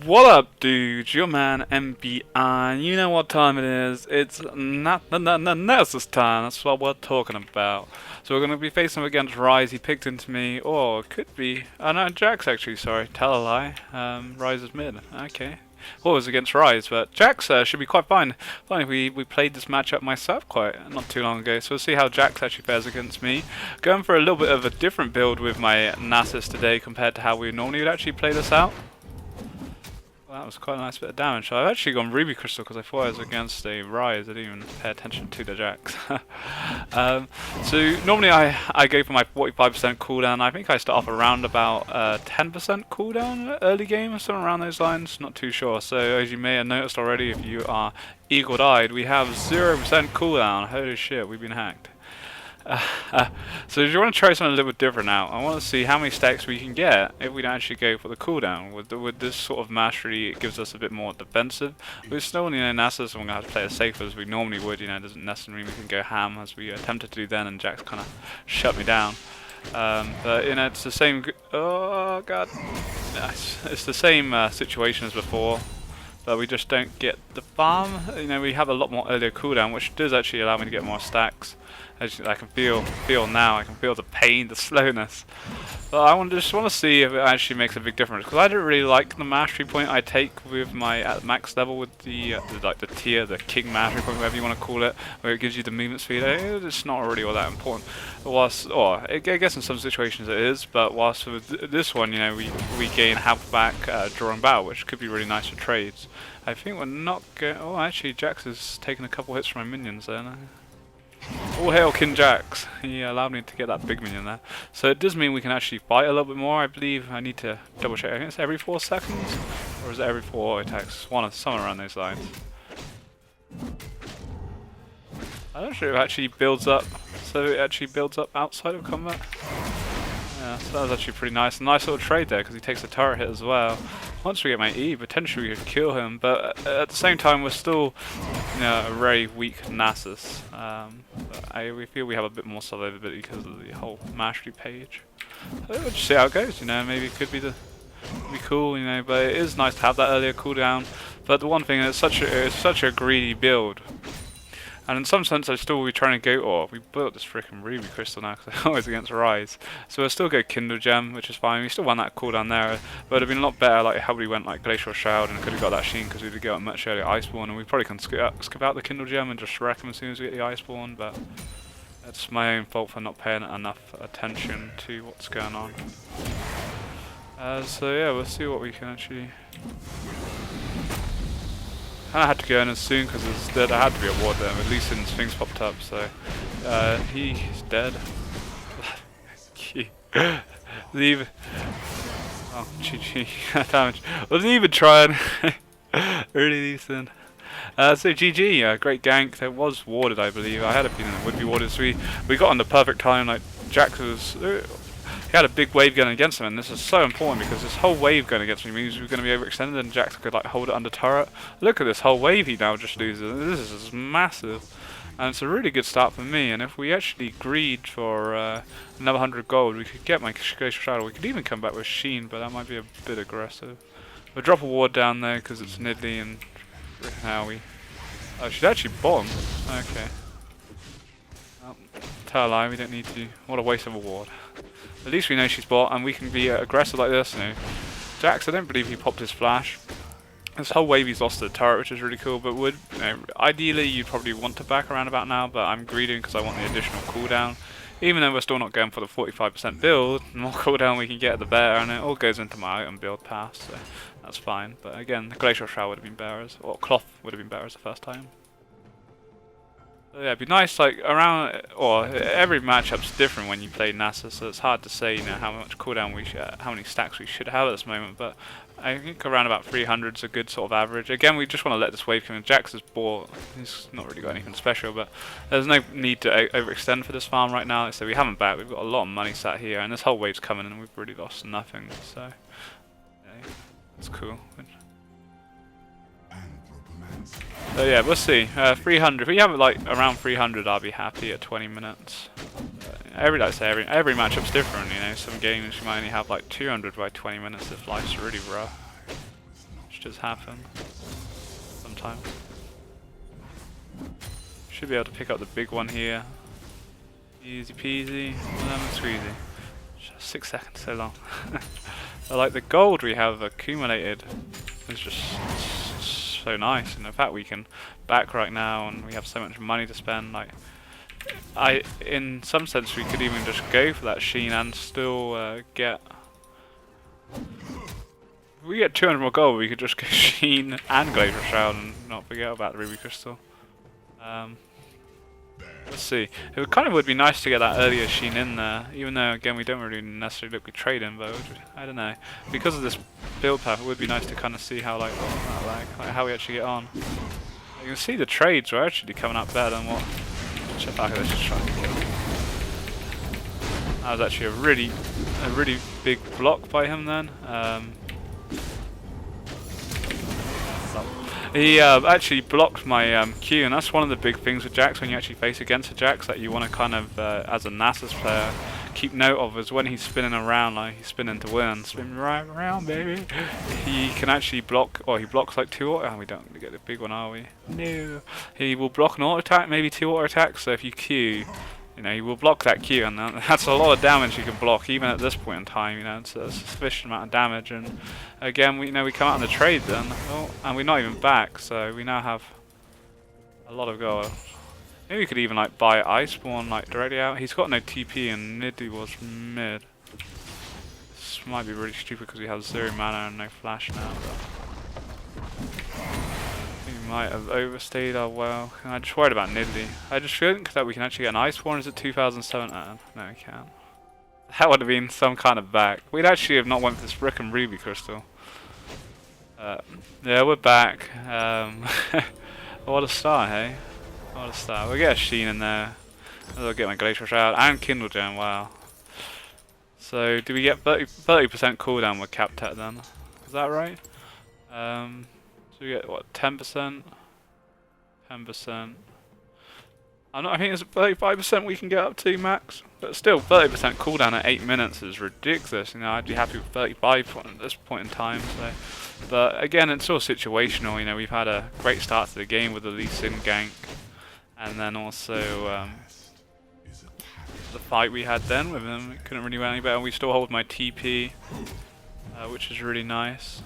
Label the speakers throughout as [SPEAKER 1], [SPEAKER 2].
[SPEAKER 1] What up, dudes? Your man MBI. You know what time it is. It's not Nasus time. That's what we're talking about. So we're going to be facing him against Rise. He picked into me, or it could be. Oh no, Jax actually. Sorry, tell a lie. Rise is mid. Okay. Well, it was against Rise, but Jax should be quite fine. Funny, we played this matchup myself quite not too long ago, so we'll see how Jax actually fares against me. Going for a little bit of a different build with my Nasus today compared to how we normally would actually play this out. Well, that was quite a nice bit of damage. I've actually gone Ruby Crystal because I thought I was against a Rise. I didn't even pay attention to the Jax. So normally I go for my 45% cooldown. I think I start off around about 10% cooldown early game or something around those lines. Not too sure. So as you may have noticed already, if you are eagle-eyed, we have 0% cooldown. Holy shit, we've been hacked. So if you want to try something a little bit different now, I want to see how many stacks we can get if we don't actually go for the cooldown. With this sort of mastery, it gives us a bit more defensive. We're still, Nasus, and we're going to have to play as safe as we normally would. It doesn't necessarily mean we can go ham as we attempted to do then, and Jax kind of shut me down. But it's the same. Oh god, it's the same situation as before. But we just don't get the farm. We have a lot more earlier cooldown, which does actually allow me to get more stacks. As I can feel now, I can feel the pain, the slowness. But I just want to see if it actually makes a big difference, because I don't really like the mastery point I take with my at max level with the tier, the king mastery point, whatever you want to call it, where it gives you the movement speed. It's not really all that important. I guess in some situations it is, but whilst with this one, we gain health back drawing battle, which could be really nice for trades. I think we're not going. Oh, actually, Jax has taken a couple hits from my minions there. All hail King Jax. He allowed me to get that big minion there. So it does mean we can actually fight a little bit more, I believe. I need to double check. I think it's every 4 seconds? Or is it every 4 attacks? Somewhere around those lines. I'm not sure if it actually builds up. So it actually builds up outside of combat. Yeah, so that was actually pretty nice. A nice little trade there, because he takes a turret hit as well. Once we get my E, potentially we could kill him, but at the same time we're still a very weak Nasus. We feel we have a bit more survivability because of the whole mastery page. So we'll just see how it goes, maybe it could be cool, but it is nice to have that earlier cooldown. But the one thing, it's such a greedy build. And in some sense, I still will be trying to go. Oh, we built this freaking Ruby Crystal now because I'm always against Rise. So we'll still go Kindle Gem, which is fine. We still won that cooldown there, but it'd been a lot better like how we went like Glacial Shroud and could have got that Sheen because we did get a much earlier Iceborne, and we probably can skip out the Kindle Gem and just wreck them as soon as we get the Iceborne. But it's my own fault for not paying enough attention to what's going on. So yeah, we'll see what we can actually. I had to go in as soon because there had to be a ward there. At least since things popped up, so he's dead. Leave. Oh, GG damage. Wasn't even trying. Really decent. So GG, great gank. There was warded, I believe. I had a feeling it would be warded. So we got on the perfect time. Like Jax was. He had a big wave going against him, and this is so important because this whole wave going against me means we're going to be overextended, and Jax could like hold it under turret. Look at this whole wave he now just loses. This is massive, and it's a really good start for me. And if we actually greed for another 100 gold, we could get my Glacial Shadow. We could even come back with Sheen, but that might be a bit aggressive. We'll drop a ward down there because it's Nidalee and Howie. Oh, she's actually bottom. Okay. Well, tell a lie, we don't need to. What a waste of a ward. At least we know she's bot, and we can be aggressive like this. Jax, I don't believe he popped his flash. This whole wave he's lost the turret, which is really cool. But ideally you'd probably want to back around about now. But I'm greedy because I want the additional cooldown. Even though we're still not going for the 45% build, the more cooldown we can get, the better. And it all goes into my item build pass, so that's fine. But again, the Glacial Shroud would have been better, or Cloth would have been better as the first time. Yeah, it'd be nice, like, every matchup's different when you play Nasus, so it's hard to say, how much cooldown how many stacks we should have at this moment, but I think around about 300 is a good sort of average. Again, we just want to let this wave come in. Jax is bought, he's not really got anything special, but there's no need to overextend for this farm right now, so we haven't backed, we've got a lot of money sat here, and this whole wave's coming, and we've really lost nothing, so, yeah, it's cool. So yeah, we'll see. 300. If we have it like around 300, I'll be happy at 20 minutes. Every matchup's different. Some games you might only have like 200 by 20 minutes if life's really rough. glitches happen sometimes. Should be able to pick up the big one here. Easy peasy, lemon squeezy. 6 seconds, so long. I like the gold we have accumulated. It's just so nice, and the fact we can back right now and we have so much money to spend. Like, in some sense, we could even just go for that Sheen and still get. If we get 200 more gold, we could just go Sheen and Glacial Shroud and not forget about the Ruby Crystal. Let's see. It kind of would be nice to get that earlier Sheen in there, even though again we don't really necessarily look at trading, but I don't know. Because of this build path, it would be nice to kind of see how like how we actually get on. You can see the trades are actually coming up better than what. Check back at this, just trying to kill him. That was actually a really big block by him then. He actually blocked my Q, and that's one of the big things with Jax when you actually face against a Jax that you want to kind of, as a Nasus player, keep note of is when he's spinning around, like he's spinning to win, spin right around, baby. He can actually block, or he blocks like 2 auto. Oh, we don't get the big one, are we? No. He will block an auto attack, maybe 2 auto attacks. So if you Q, you know, he will block that Q, and that's a lot of damage you can block, even at this point in time. You know, it's a sufficient amount of damage. And again, we come out in the trade then, and we're not even back, so we now have a lot of gold. Maybe we could even like buy Iceborne like directly out. He's got no TP, and Niddy was mid. This might be really stupid because we have 0 mana and no flash now. We might have overstayed our well. I just worried about Nidley. I just think that we can actually get an Iceborne. Is it 2007? No, we can't. That would have been some kind of back. We'd actually have not went for this frickin' Ruby Crystal. Yeah, we're back. What a start, hey? What a start. We'll get a Sheen in there. I'll get my Glacial Shroud and Kindle Gem, wow. So, do we get 30% cooldown with capped at then? Is that right? So we get what, 10%? 10%. I think it's 35% we can get up to max. But still, 30% cooldown at 8 minutes is ridiculous. You know, I'd be happy with 35 at this point in time. So, but again, it's all situational. You know, we've had a great start to the game with the Lee Sin gank, and then also the fight we had then with him. It couldn't really go any better. We still hold my TP, which is really nice.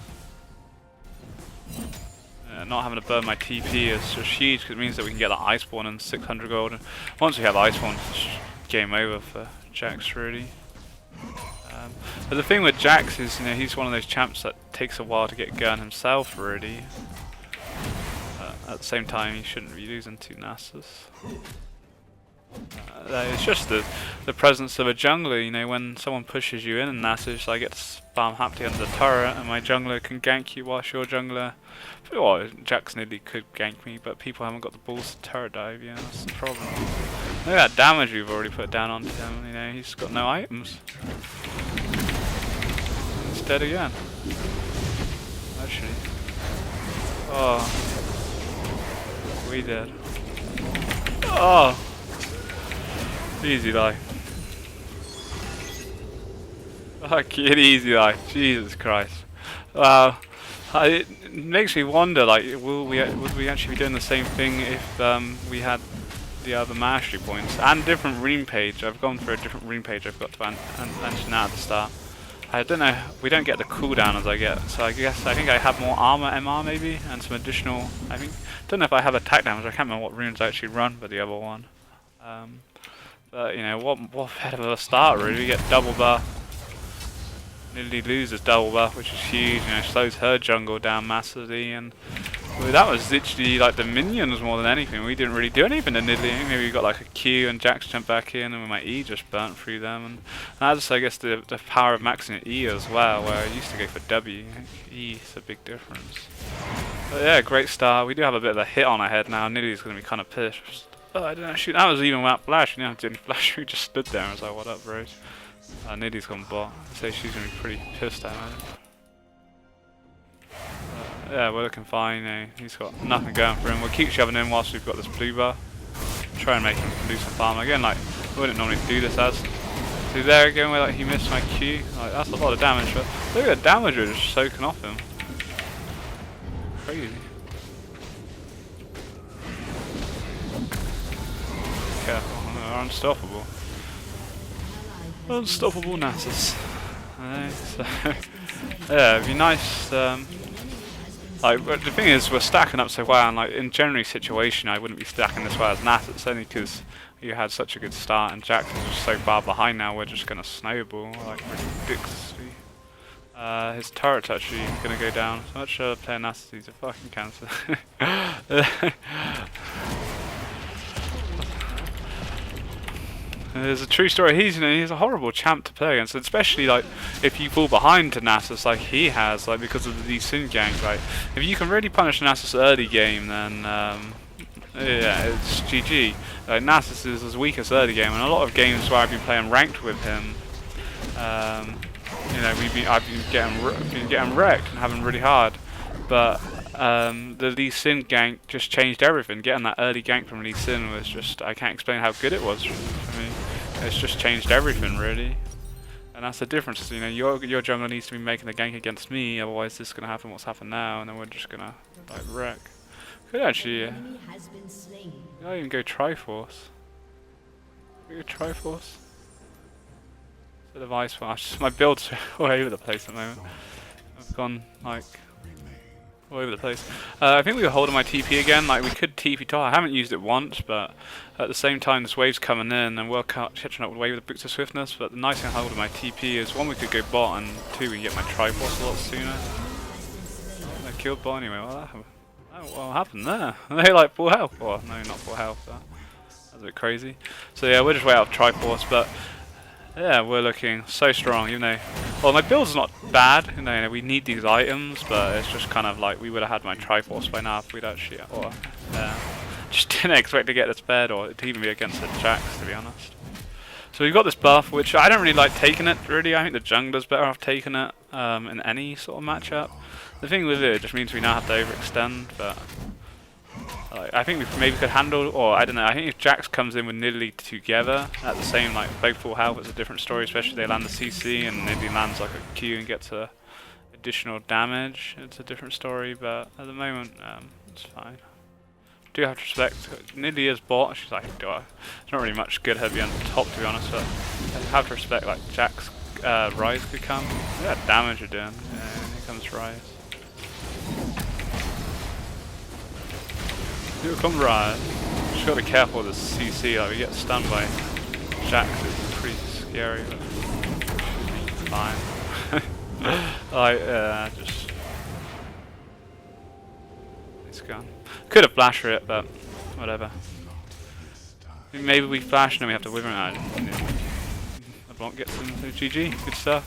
[SPEAKER 1] Not having to burn my TP is just huge because it means that we can get the Iceborne and 600 gold. And once we have Iceborne, it's game over for Jax, really. But the thing with Jax is, you know, he's one of those champs that takes a while to get going himself, really. At the same time, he shouldn't be losing to Nasus. It's just the presence of a jungler. You know, when someone pushes you in Nasus, I get to spam happily under the turret, and my jungler can gank you whilst your jungler. Well, Jax nearly could gank me, but people haven't got the balls to turret dive. Yeah, that's the problem. Look at that damage we've already put down onto him. You know, he's got no items. He's dead again. Actually. Oh. We did. Oh. Easy life. Fuck it, easy life. Jesus Christ. Wow. It makes me wonder, like, would we actually be doing the same thing if we had the other mastery points and different rune page? I've gone for a different rune page. I forgot to mention that at the start. I don't know. We don't get the cooldown as I get, so I think I have more armor MR maybe and some additional. Don't know if I have attack damage. I can't remember what runes I actually run for the other one. But you know, what better of a start really? We get double buff. Nearly loses double buff, which is huge. You know, slows her jungle down massively, and well, that was literally like the minions more than anything. We didn't really do anything to Nidalee. Maybe we got like a Q and Jax jumped back in, and my E just burnt through them. And that's, I guess, the power of maxing E as well, where I used to go for W. E is a big difference. But yeah, great start. We do have a bit of a hit on our head now. Nidalee's going to be kind of pissed. Oh, I didn't shoot. That was even without flash. You know, I didn't flash. We just stood there and was like, "What up, bros?" Nidalee's gone bot. I'd say she's going to be pretty pissed at me. Yeah, we're looking fine. You know, he's got nothing going for him. We'll keep shoving in whilst we've got this blue bar. Try and make him lose some farm. Again, like, we wouldn't normally do this as. So there again, where like he missed my Q. Like, that's a lot of damage. But look at the damage we're just soaking off him. crazy. Careful, they're unstoppable. Unstoppable Nasus. So, yeah, it'd be nice. Like, but the thing is, we're stacking up so well, and like in generally situation, I wouldn't be stacking this well as Nasus, only because you had such a good start, and Jax is just so far behind now. We're just gonna snowball like ridiculously. His turret's actually gonna go down. So much playing Nasus, he's a fucking cancer. There's a true story. He's a horrible champ to play against, especially like if you fall behind to Nasus like he has, like because of the Lee Sin gank. Like if you can really punish Nasus early game, then yeah, it's GG. Like Nasus is his weakest early game, and a lot of games where I've been playing ranked with him, you know, I've been getting wrecked and having really hard, but the Lee Sin gank just changed everything. Getting that early gank from Lee Sin was just, I can't explain how good it was. I mean, it's just changed everything really, and that's the difference. You know, your jungler needs to be making the gank against me, otherwise this is gonna happen. What's happened now, and then we're just gonna like wreck. Could actually, I even go Triforce. Go Triforce. Instead of Ice Flash. My build's all over the place at the moment. I've gone like all over the place. I think we were holding my TP again. Like we could TP top. I haven't used it once, but at the same time this wave's coming in, and we're catching up with wave with the boots of swiftness. But the nice thing holding my TP is one, we could go bot, and two, we can get my Triforce a lot sooner. Oh, they killed bot anyway. Well, that happened. Oh, what happened there? Are they like full health? Oh, no, not full health. That's a bit crazy. So yeah, we're just way out of Triforce, but yeah, we're looking so strong, even though, well, my build's not bad, you know, we need these items, but it's just kind of like, we would have had my Triforce by now if we'd actually, or, just didn't expect to get this bed, or to even be against the Jax, to be honest. So we've got this buff, which I don't really like taking it, really. I think the jungler's better off taking it, in any sort of matchup. The thing with it just means we now have to overextend, but I think we maybe could handle, or I don't know, I think if Jax comes in with Nidalee together at the same, like both full health, it's a different story, especially if they land the CC and Nidalee lands like a Q and gets additional damage. It's a different story, but at the moment, it's fine. Do have to respect, Nidalee is bot, she's like, there's not really much good heavy on top to be honest, but I have to respect like Jax, Rise could come. Look at that damage you're doing, yeah, here comes Rise. Here comes Rise. Just gotta be careful with this CC, like we get stunned by Jax, it's pretty scary, but fine. Like, just... It's gone. Could have flashed it, but whatever. Maybe we flash and then we have to wither it out. LeBlanc gets them, so GG, good stuff.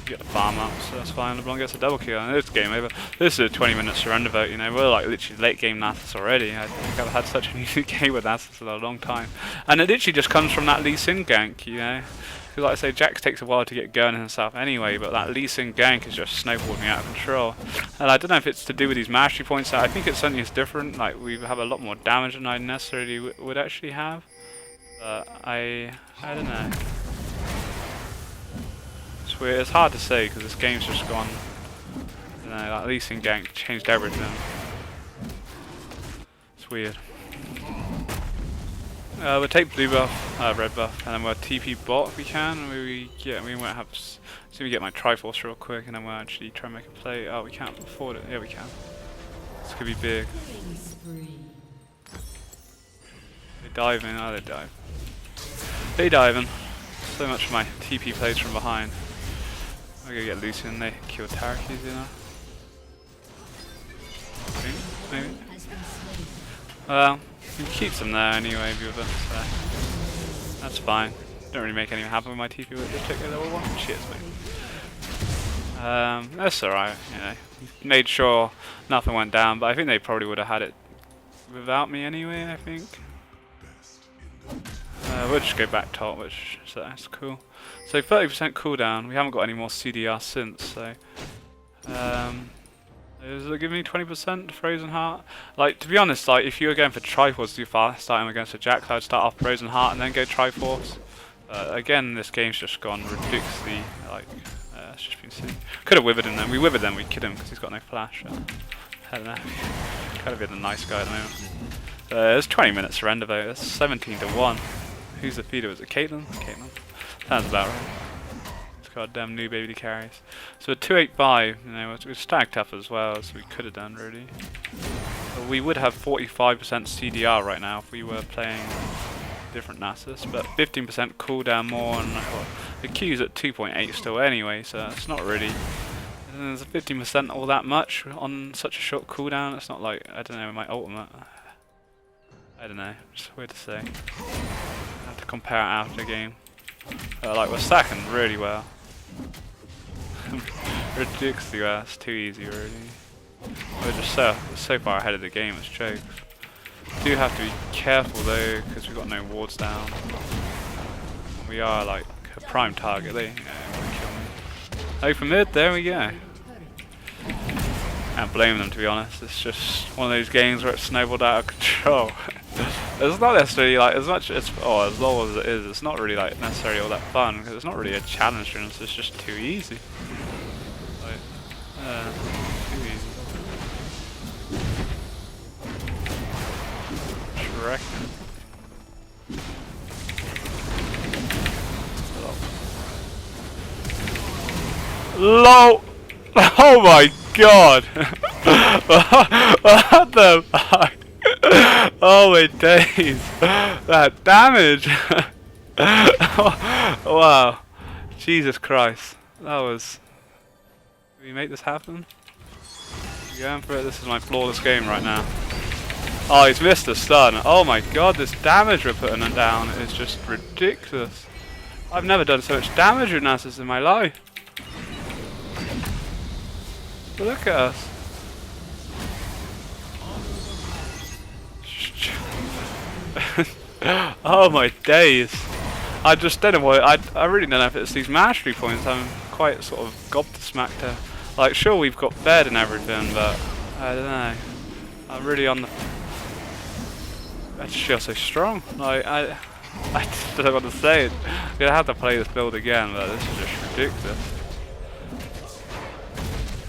[SPEAKER 1] Get the farm up, so that's fine. LeBlanc gets a double kill, and it's game over. This is a 20-minute surrender vote, you know. We're like literally late game Nasus already. I think I've had such an easy game with Nasus in a long time. And it literally just comes from that Lee Sin gank, you know. Because like I say, Jax takes a while to get going himself anyway, but that Lee Sin gank has just snowballed me out of control. And I don't know if it's to do with these mastery points. I think it's something that's different. Like we have a lot more damage than I necessarily would actually have. But I don't know. It's hard to say because this game's just gone, you know, that Lee Sin gank changed everything. It's weird. We'll take blue buff, red buff, and then we'll TP bot if we can. We might have. So we get my Triforce real quick, and then we'll actually try and make a play. Oh, we can't afford it. Yeah, we can. This could be big. They dive in. Oh, they dive. They dive in. So much for my TP plays from behind. I'm gonna get Lucian, they kill Tarakis, you know. Maybe. Well, he keeps them there anyway, Buva, so that's fine. Don't really make anything happen with my TP with the ticket level 1. Cheers, mate. That's alright, you know. Made sure nothing went down, but I think they probably would have had it without me anyway, I think. We'll just go back top, so that's cool. So 30% cooldown, we haven't got any more CDR since, so... Does it give me 20% Frozen Heart? Like, to be honest, like, if you were going for Triforce too fast, starting against a Jax, I'd start off Frozen Heart and then go Triforce. Again, this game's just gone ridiculously, like, That's just been silly. Could have withered him then. We withered him, we'd kill him because he's got no flash. I don't know. Kind of been a nice guy at the moment. It's 20 minutes surrender vote. That's 17 to 1. Who's the feeder? Was it Caitlyn? Caitlyn. Sounds about right. It's goddamn new baby carries. So 285, you know, we're stacked up as well, so we could have done really. But we would have 45% CDR right now if we were playing different Nasus, but 15% cooldown more, and the Q's at 2.8 still anyway, so it's not really. And there's 15% all that much on such a short cooldown. It's not like, I don't know, my ultimate. I don't know, it's weird to say. I have to compare it after the game. Like, we're stacking really well. Ridiculously well, it's too easy really. We're just so far ahead of the game, it's jokes. Do have to be careful though, because we've got no wards down. We are like a prime target, they kill me. Open mid, there we go. Can't blame them, to be honest. It's just one of those games where it's snowballed out of control. It's not necessarily like as much as as low as it is. It's not really like necessarily all that fun because it's not really a challenge to us. It's just too easy. Like, too easy. Reckon. LOL! Oh my god! What the fuck? Oh my days! That damage! Wow. Jesus Christ. That was... Did we make this happen? You going for it? This is my flawless game right now. Oh, he's missed a stun. Oh my god, this damage we're putting him down is just ridiculous. I've never done so much damage with Nasus in my life. But look at us. Oh my days. I just don't know why. I really don't know if it's these mastery points. I'm quite sort of gobsmacked to. Like, sure, we've got fed and everything, but I don't know. I'm really on the. I just feel so strong. Like, I just don't know what to say. I'm gonna have to play this build again, but this is just ridiculous.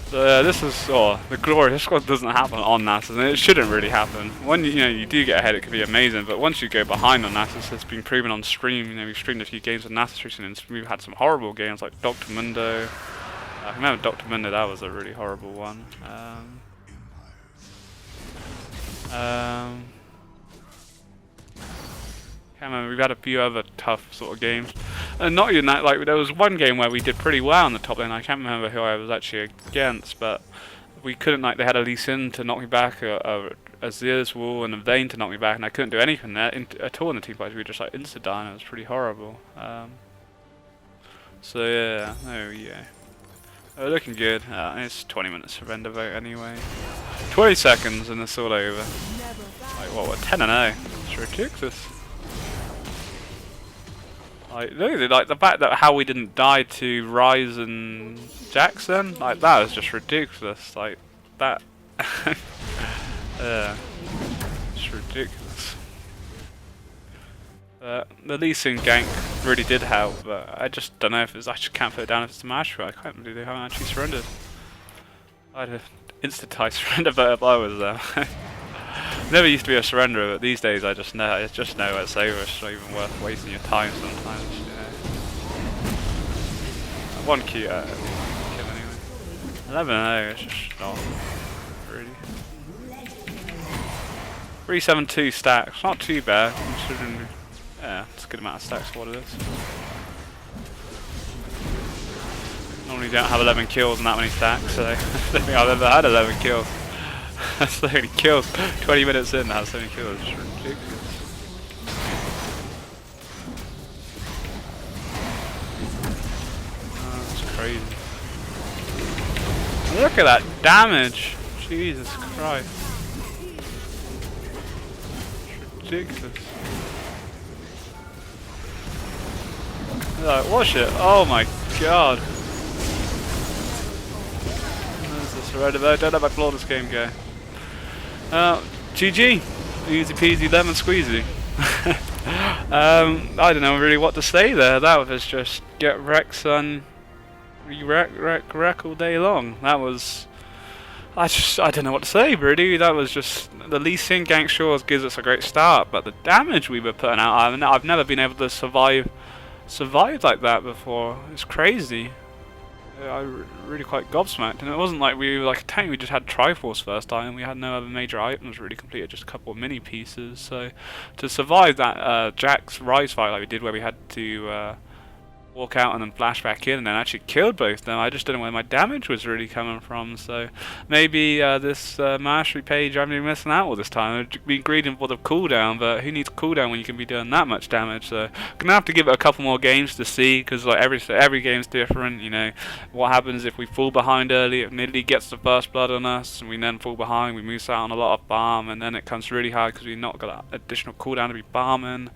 [SPEAKER 1] So this is the glory. This squad doesn't happen on Nasus, and it shouldn't really happen. When you do get ahead, it can be amazing. But once you go behind on Nasus, it's been proven on stream. You know, we've streamed a few games with Nasus recently, and we've had some horrible games like Dr. Mundo. I remember Dr. Mundo. That was a really horrible one. Can't remember. We've had a few other tough sort of games, and not even that. Like, there was one game where we did pretty well on the top lane. I can't remember who I was actually against, but we couldn't. Like, they had a Lee Sin to knock me back, a Azir's Wall, and a Vayne to knock me back, and I couldn't do anything there at all in the team fights. We were just like insta dying. It was pretty horrible. So yeah, there we go. We're looking good. It's 20 minutes surrender vote anyway. 20 seconds and it's all over. Like, what, we're 10-0. It's ridiculous. Like, really, like the fact that how we didn't die to Rise and Jackson, like that is just ridiculous. Like that, it's ridiculous. The Lee Sin gank really did help, but I just don't know if it's. I just can't put it down if it's a mastery. I can't believe they haven't actually surrendered. I'd have insta-tie surrender, but if I was there. Never used to be a surrenderer, but these days I just know it's over. It's not even worth wasting your time sometimes. You know. One cute kill anyway. 11-0, it's just not really. 372 stacks, not too bad considering. Yeah, it's a good amount of stacks for what it is. Normally don't have 11 kills and that many stacks, so I don't think I've ever had 11 kills. So many kills. 20 minutes in, now so many kills. It's ridiculous. Oh, that's crazy. Look at that damage. Jesus Christ. It's ridiculous. Like, watch it. Oh my god. There's the surrender there. Don't let my flawless game go. GG. Easy peasy lemon squeezy. I don't know really what to say there. That was just get wrecked, son. you wreck all day long. That was. I don't know what to say, really. That was just the Lee Sin gank. Sure, gives us a great start, but the damage we were putting out, I've never been able to survive like that before. It's crazy. Really quite gobsmacked, and it wasn't like we were like a tank. We just had Triforce first item. We had no other major items really completed, just a couple of mini pieces. So to survive that Jack's Rise fight like we did, where we had to walk out and then flash back in and then actually killed both of them, I just don't know where my damage was really coming from. So maybe this mastery page I've been missing out all this time. I've been greeding for the cooldown, but who needs cooldown when you can be doing that much damage? So I'm gonna have to give it a couple more games to see, because like every game's different. You know, what happens if we fall behind early, if Nidley gets the first blood on us and we then fall behind, we miss out on a lot of farm, and then it comes really hard because we've not got that additional cooldown to be farming.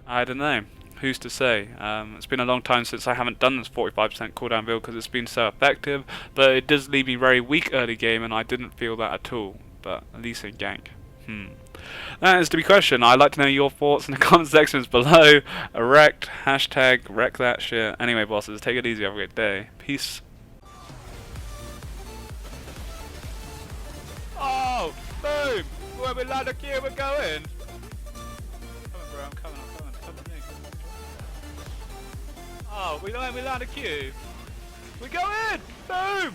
[SPEAKER 1] I don't know. Who's to say? It's been a long time since I haven't done this 45% cooldown build because it's been so effective, but it does leave me very weak early game, and I didn't feel that at all. But at least in gank. That is to be questioned. I'd like to know your thoughts in the comment sections below. Erect, hashtag wreck that shit. Anyway, bosses, take it easy. Have a great day. Peace. Oh, boom! Where we land a queue, we're going. I'm coming. Oh, we land a queue. We go in! Boom!